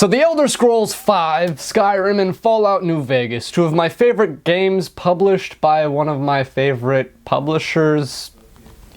So the Elder Scrolls V, Skyrim, and Fallout New Vegas, two of my favorite games published by one of my favorite publishers.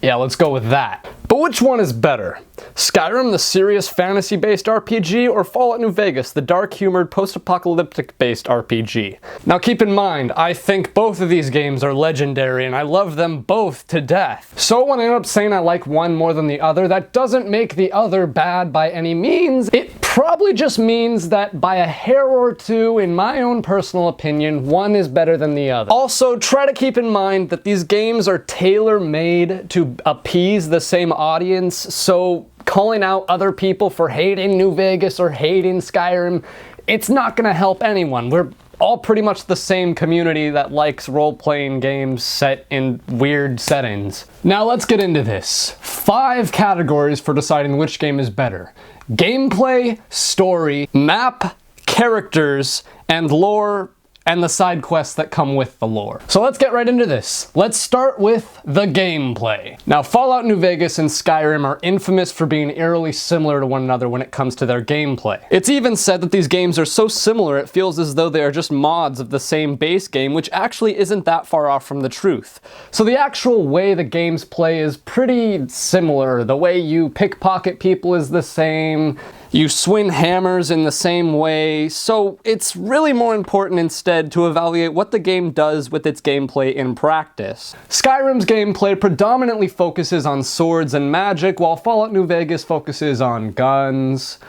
Yeah, let's go with that. But which one is better? Skyrim, the serious fantasy-based RPG, or Fallout New Vegas, the dark-humored post-apocalyptic-based RPG? Now keep in mind, I think both of these games are legendary and I love them both to death. So when I end up saying I like one more than the other, that doesn't make the other bad by any means. It probably just means that by a hair or two, in my own personal opinion, one is better than the other. Also, try to keep in mind that these games are tailor-made to appease the same audience, so calling out other people for hating New Vegas or hating Skyrim, it's not gonna help anyone. We're all pretty much the same community that likes role-playing games set in weird settings. Now let's get into this. 5 categories for deciding which game is better: gameplay, story, map, characters, and lore, and the side quests that come with the lore. So let's get right into this. Let's start with the gameplay. Now, Fallout New Vegas and Skyrim are infamous for being eerily similar to one another when it comes to their gameplay. It's even said that these games are so similar it feels as though they are just mods of the same base game, which actually isn't that far off from the truth. So the actual way the games play is pretty similar. The way you pickpocket people is the same. You swing hammers in the same way, so it's really more important instead to evaluate what the game does with its gameplay in practice. Skyrim's gameplay predominantly focuses on swords and magic, while Fallout New Vegas focuses on guns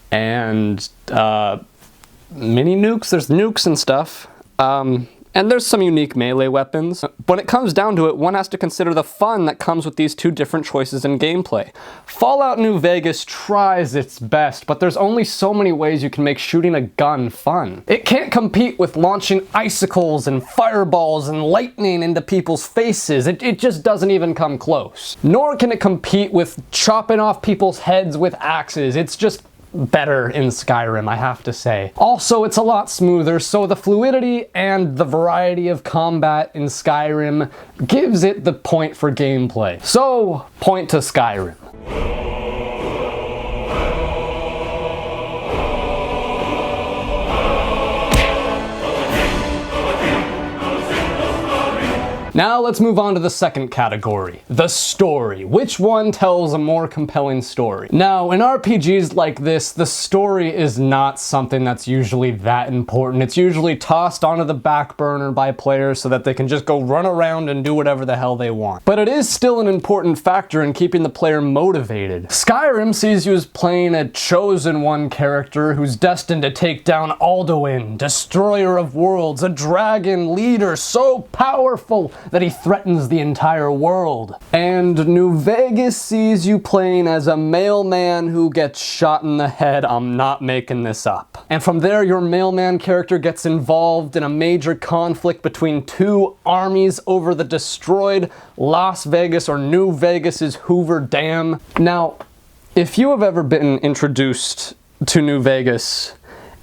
and mini nukes. There's nukes and stuff. And there's some unique melee weapons. When it comes down to it, one has to consider the fun that comes with these two different choices in gameplay. Fallout New Vegas tries its best, but there's only so many ways you can make shooting a gun fun. It can't compete with launching icicles and fireballs and lightning into people's faces. It just doesn't even come close. Nor can it compete with chopping off people's heads with axes. It's just better in Skyrim, I have to say. Also, it's a lot smoother, so the fluidity and the variety of combat in Skyrim gives it the point for gameplay. So, point to Skyrim. Now let's move on to the second category, the story. Which one tells a more compelling story? Now, in RPGs like this, the story is not something that's usually that important. It's usually tossed onto the back burner by players so that they can just go run around and do whatever the hell they want. But it is still an important factor in keeping the player motivated. Skyrim sees you as playing a chosen one character who's destined to take down Alduin, destroyer of worlds, a dragon leader so powerful that he threatens the entire world. And New Vegas sees you playing as a mailman who gets shot in the head. I'm not making this up. And from there, your mailman character gets involved in a major conflict between two armies over the destroyed Las Vegas or New Vegas's Hoover Dam. Now, if you have ever been introduced to New Vegas,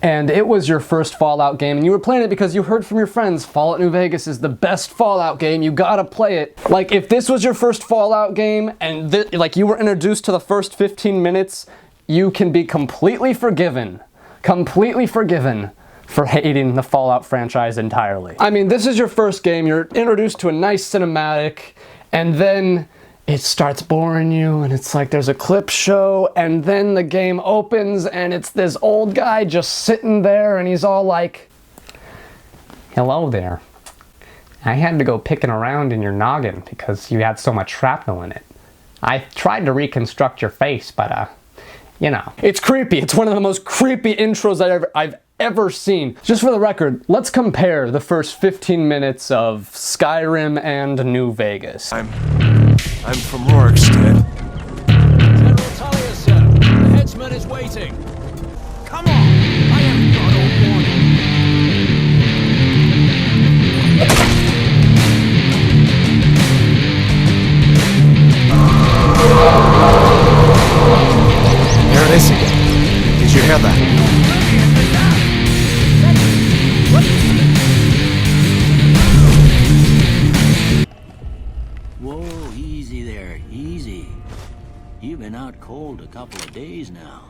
and it was your first Fallout game, and you were playing it because you heard from your friends, Fallout New Vegas is the best Fallout game, you gotta play it. Like, if this was your first Fallout game, and like you were introduced to the first 15 minutes, you can be completely forgiven for hating the Fallout franchise entirely. I mean, this is your first game, you're introduced to a nice cinematic, and then it starts boring you, and it's like there's a clip show, and then the game opens, and it's this old guy just sitting there, and he's all like, "Hello there. I had to go picking around in your noggin because you had so much shrapnel in it. I tried to reconstruct your face, but, you know." It's creepy. It's one of the most creepy intros I've ever seen. Just for the record, let's compare the first 15 minutes of Skyrim and New Vegas. I'm from Rorikstead. General Tullius, sir. The headsman is waiting. Come on! I haven't got all morning. There it is again. Did you hear that? Whoa, easy there, easy. You've been out cold a couple of days now.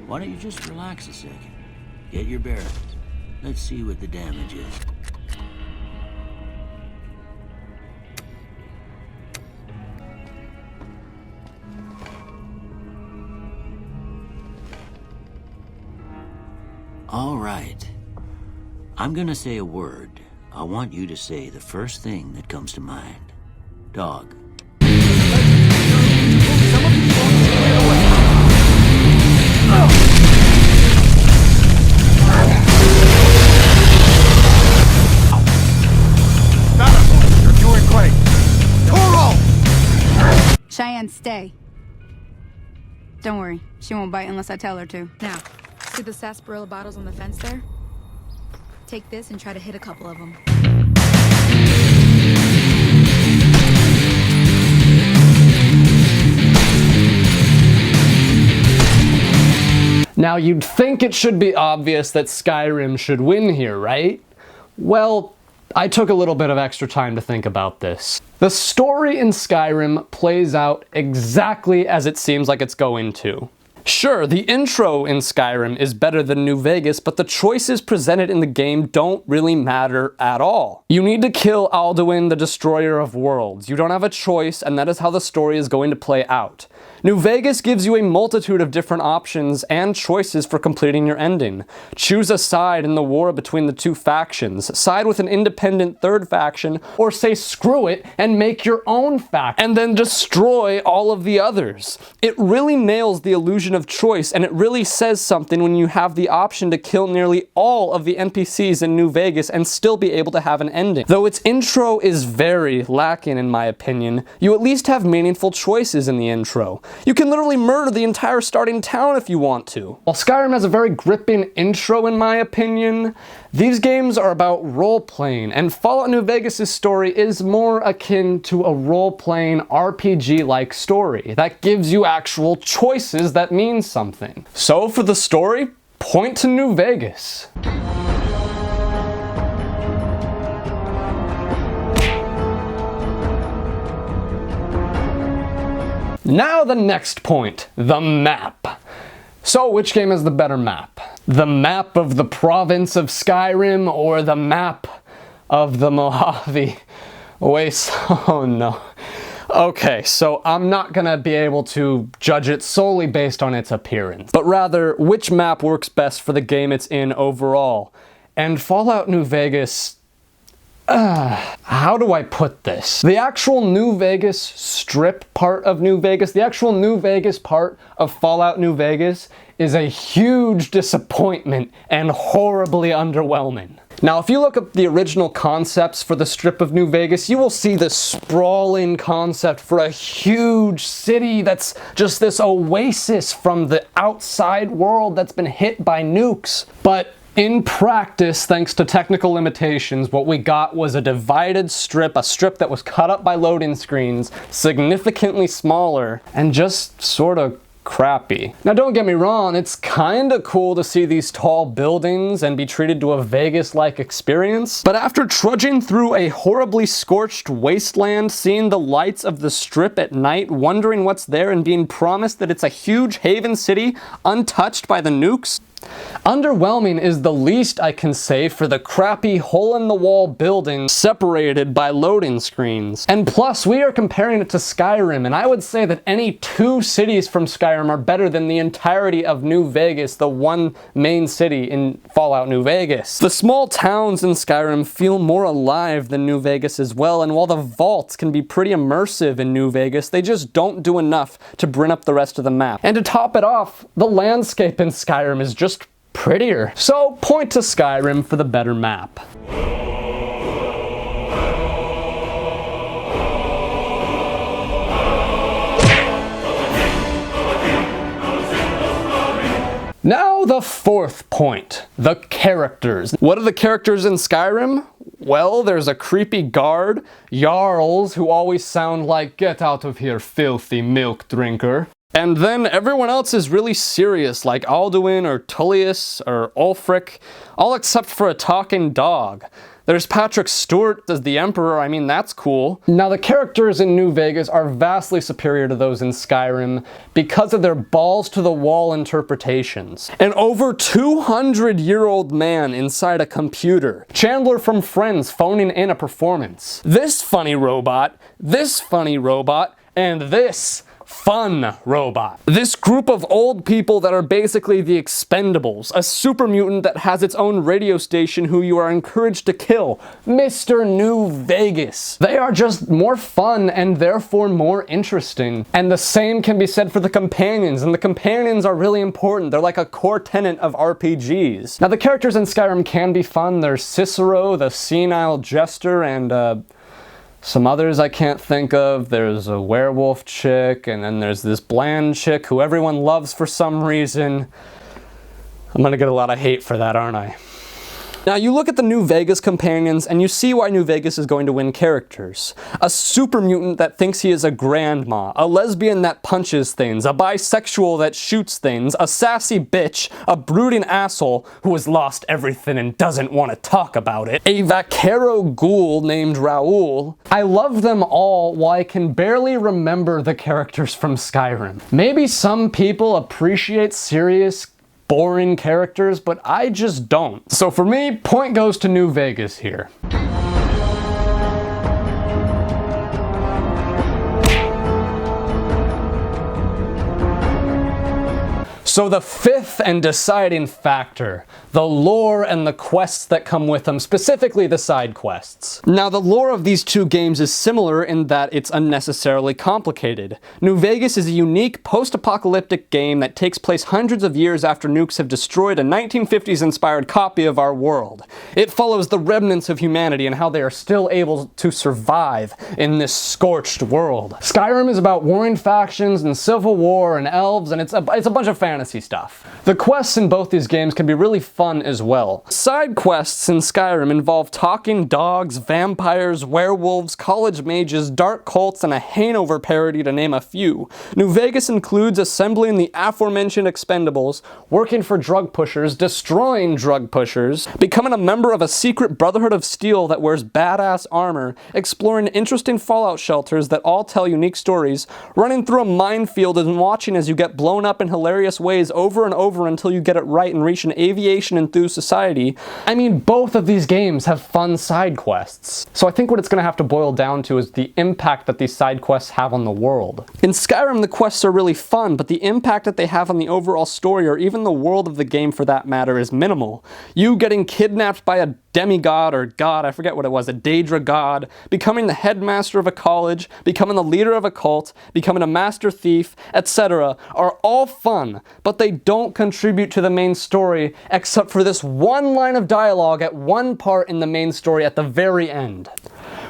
Why don't you just relax a second? Get your bearings. Let's see what the damage is. All right. I'm gonna say a word. I want you to say the first thing that comes to mind. Dog. You're doing great. Toro! Cheyenne, stay. Don't worry, she won't bite unless I tell her to. Now, see the sarsaparilla bottles on the fence there? Take this and try to hit a couple of them. Now you'd think it should be obvious that Skyrim should win here, right? Well, I took a little bit of extra time to think about this. The story in Skyrim plays out exactly as it seems like it's going to. Sure, the intro in Skyrim is better than New Vegas, but the choices presented in the game don't really matter at all. You need to kill Alduin, the Destroyer of Worlds. You don't have a choice, and that is how the story is going to play out. New Vegas gives you a multitude of different options and choices for completing your ending. Choose a side in the war between the two factions, side with an independent third faction, or say screw it and make your own faction, and then destroy all of the others. It really nails the illusion of choice, and it really says something when you have the option to kill nearly all of the NPCs in New Vegas and still be able to have an ending. Though its intro is very lacking in my opinion, you at least have meaningful choices in the intro. You can literally murder the entire starting town if you want to. While Skyrim has a very gripping intro in my opinion, these games are about role-playing, and Fallout New Vegas' story is more akin to a role-playing RPG-like story that gives you actual choices that mean something. So for the story, point to New Vegas. Now the next point, the map. So which game has the better map? The map of the province of Skyrim or the map of the Mojave Wasteland? Oh no. Okay, so I'm not gonna be able to judge it solely based on its appearance, but rather which map works best for the game it's in overall. And Fallout New Vegas, how do I put this? The actual New Vegas strip part of New Vegas, the actual New Vegas part of Fallout New Vegas is a huge disappointment and horribly underwhelming. Now, if you look up the original concepts for the strip of New Vegas, you will see the sprawling concept for a huge city that's just this oasis from the outside world that's been hit by nukes. But in practice, thanks to technical limitations, what we got was a divided strip, a strip that was cut up by loading screens, significantly smaller, and just sort of crappy. Now don't get me wrong, it's kinda cool to see these tall buildings and be treated to a Vegas-like experience, but after trudging through a horribly scorched wasteland, seeing the lights of the strip at night, wondering what's there, and being promised that it's a huge haven city untouched by the nukes, underwhelming is the least I can say for the crappy hole-in-the-wall building separated by loading screens. And plus, we are comparing it to Skyrim, and I would say that any two cities from Skyrim are better than the entirety of New Vegas, the one main city in Fallout New Vegas. The small towns in Skyrim feel more alive than New Vegas as well, and while the vaults can be pretty immersive in New Vegas, they just don't do enough to bring up the rest of the map. And to top it off, the landscape in Skyrim is just prettier. So point to Skyrim for the better map. Now the fourth point, the characters. What are the characters in Skyrim? Well, there's a creepy guard, Jarls, who always sound like, "Get out of here, filthy milk drinker." And then everyone else is really serious, like Alduin or Tullius or Ulfric, all except for a talking dog. There's Patrick Stewart as the Emperor, I mean, that's cool. Now, the characters in New Vegas are vastly superior to those in Skyrim because of their balls-to-the-wall interpretations. An over 200-year-old man inside a computer. Chandler from Friends phoning in a performance. This funny robot, and this fun robot. This group of old people that are basically the Expendables, a super mutant that has its own radio station who you are encouraged to kill, Mr. New Vegas. They are just more fun and therefore more interesting. And the same can be said for the companions, and the companions are really important. They're like a core tenet of RPGs. Now, the characters in Skyrim can be fun. There's Cicero, the senile jester, and some others I can't think of. There's a werewolf chick, and then there's this bland chick who everyone loves for some reason. I'm gonna get a lot of hate for that, aren't I? Now, you look at the New Vegas companions, and you see why New Vegas is going to win characters. A super mutant that thinks he is a grandma, a lesbian that punches things, a bisexual that shoots things, a sassy bitch, a brooding asshole who has lost everything and doesn't want to talk about it, a vaquero ghoul named Raoul. I love them all while I can barely remember the characters from Skyrim. Maybe some people appreciate serious, boring characters, but I just don't. So for me, point goes to New Vegas here. So the fifth and deciding factor, the lore and the quests that come with them, specifically the side quests. Now, the lore of these two games is similar in that it's unnecessarily complicated. New Vegas is a unique post-apocalyptic game that takes place hundreds of years after nukes have destroyed a 1950s-inspired copy of our world. It follows the remnants of humanity and how they are still able to survive in this scorched world. Skyrim is about warring factions and civil war and elves, and it's a bunch of fantasy stuff. The quests in both these games can be really fun as well. Side quests in Skyrim involve talking dogs, vampires, werewolves, college mages, dark cults, and a hangover parody to name a few. New Vegas includes assembling the aforementioned Expendables, working for drug pushers, destroying drug pushers, becoming a member of a secret Brotherhood of Steel that wears badass armor, exploring interesting fallout shelters that all tell unique stories, running through a minefield and watching as you get blown up in hilarious ways over and over until you get it right and reach an aviation-enthused society. I mean, both of these games have fun side quests. So I think what it's going to have to boil down to is the impact that these side quests have on the world. In Skyrim, the quests are really fun, but the impact that they have on the overall story, or even the world of the game for that matter, is minimal. You getting kidnapped by a demigod or god, I forget what it was, a Daedra god, becoming the headmaster of a college, becoming the leader of a cult, becoming a master thief, etc. are all fun, but they don't contribute to the main story except for this one line of dialogue at one part in the main story at the very end.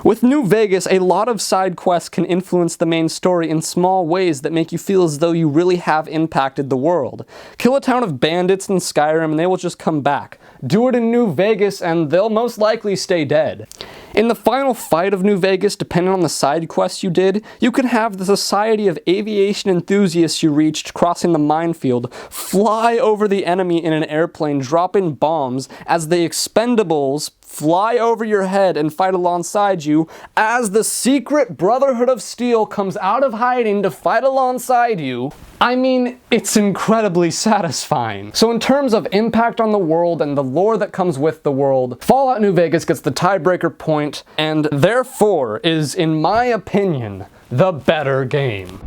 With New Vegas, a lot of side quests can influence the main story in small ways that make you feel as though you really have impacted the world. Kill a town of bandits in Skyrim and they will just come back. Do it in New Vegas and they'll most likely stay dead. In the final fight of New Vegas, depending on the side quests you did, you could have the society of aviation enthusiasts you reached crossing the minefield fly over the enemy in an airplane, dropping bombs as the Expendables fly over your head and fight alongside you as the secret Brotherhood of Steel comes out of hiding to fight alongside you. I mean, it's incredibly satisfying. So in terms of impact on the world and the lore that comes with the world, Fallout New Vegas gets the tiebreaker point and therefore is, in my opinion, the better game.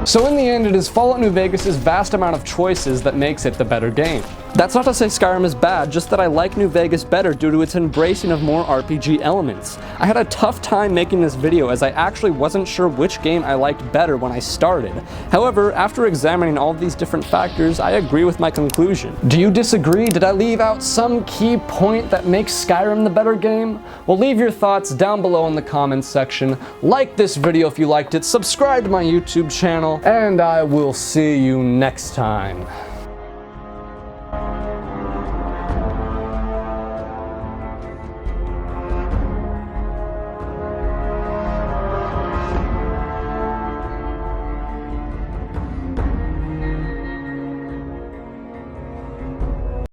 So in the end, it is Fallout New Vegas' vast amount of choices that makes it the better game. That's not to say Skyrim is bad, just that I like New Vegas better due to its embracing of more RPG elements. I had a tough time making this video as I actually wasn't sure which game I liked better when I started. However, after examining all of these different factors, I agree with my conclusion. Do you disagree? Did I leave out some key point that makes Skyrim the better game? Well, leave your thoughts down below in the comments section. Like this video if you liked it, subscribe to my YouTube channel, and I will see you next time.